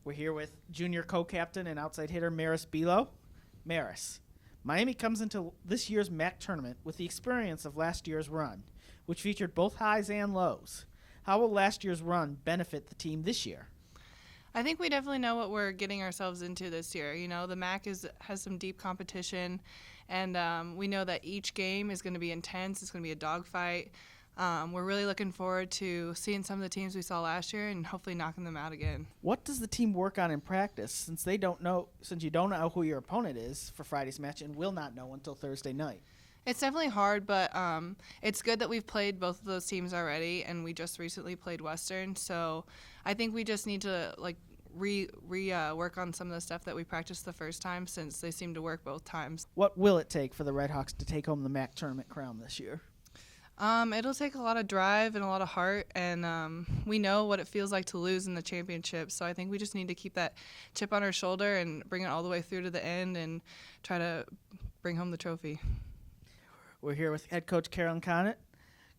We're here with junior co-captain and outside hitter Maris Bilo. Maris, Miami comes into this year's MAC tournament with the experience of last year's run, which featured both highs and lows. How will last year's run benefit the team this year? I think we definitely know what we're getting ourselves into this year. You know, the MAC has some deep competition, and we know that each game is going to be intense. It's going to be a dogfight. We're really looking forward to seeing some of the teams we saw last year and hopefully knocking them out again. What does the team work on in practice since you don't know who your opponent is for Friday's match and will not know until Thursday night? It's definitely hard, but it's good that we've played both of those teams already, and we just recently played Western. So I think we just need to work on some of the stuff that we practiced the first time, since they seem to work both times. What will it take for the Redhawks to take home the MAC tournament crown this year? It'll take a lot of drive and a lot of heart, and we know what it feels like to lose in the championship. So I think we just need to keep that chip on our shoulder and bring it all the way through to the end and try to bring home the trophy. We're here with head coach Carolyn Conant.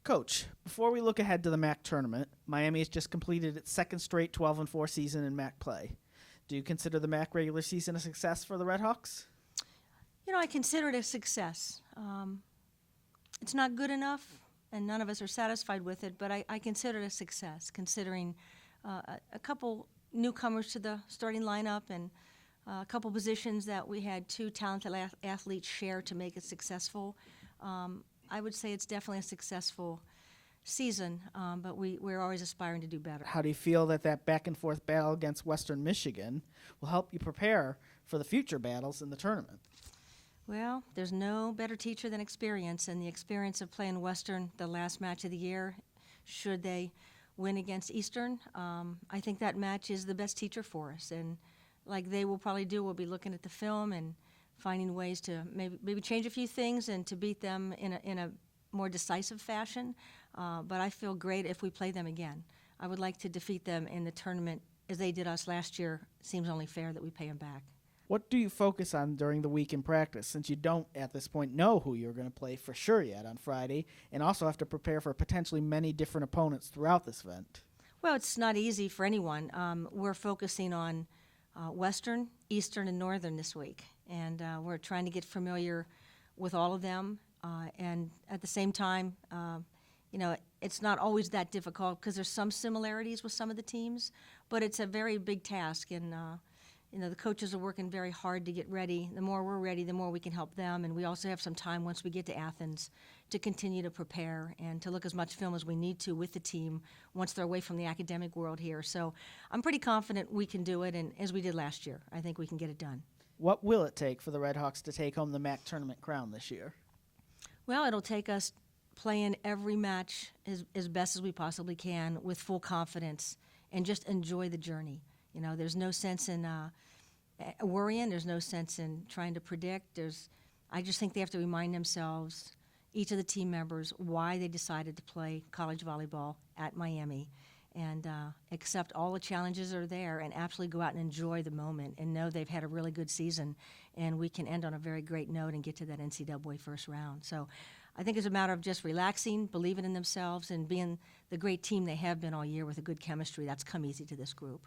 Coach, before we look ahead to the MAC tournament, Miami has just completed its second straight 12-4 season in MAC play. Do you consider the MAC regular season a success for the Redhawks? You know, I consider it a success. It's not good enough, and none of us are satisfied with it, but I consider it a success, considering a couple newcomers to the starting lineup and a couple positions that we had two talented athletes share to make it successful. I would say it's definitely a successful season, but we're always aspiring to do better. How do you feel that back-and-forth battle against Western Michigan will help you prepare for the future battles in the tournament? Well, there's no better teacher than experience, and the experience of playing Western the last match of the year, should they win against Eastern, I think that match is the best teacher for us. And like they will probably do, we'll be looking at the film and finding ways to maybe change a few things and to beat them in a more decisive fashion. But I feel great if we play them again. I would like to defeat them in the tournament as they did us last year. Seems only fair that we pay them back. What do you focus on during the week in practice, since you don't, at this point, know who you're going to play for sure yet on Friday, and also have to prepare for potentially many different opponents throughout this event? Well, it's not easy for anyone. We're focusing on Western, Eastern, and Northern this week, and we're trying to get familiar with all of them. And at the same time, you know, it's not always that difficult because there's some similarities with some of the teams, but it's a very big task, and you know, the coaches are working very hard to get ready. The more we're ready, the more we can help them. And we also have some time once we get to Athens to continue to prepare and to look as much film as we need to with the team once they're away from the academic world here. So I'm pretty confident we can do it, and as we did last year, I think we can get it done. What will it take for the Redhawks to take home the MAC tournament crown this year? Well, it'll take us playing every match as best as we possibly can with full confidence and just enjoy the journey. You know, there's no sense in worrying. There's no sense in trying to predict. I just think they have to remind themselves, each of the team members, why they decided to play college volleyball at Miami, and accept all the challenges that are there and absolutely go out and enjoy the moment and know they've had a really good season, and we can end on a very great note and get to that NCAA first round. So I think it's a matter of just relaxing, believing in themselves, and being the great team they have been all year with a good chemistry. That's come easy to this group.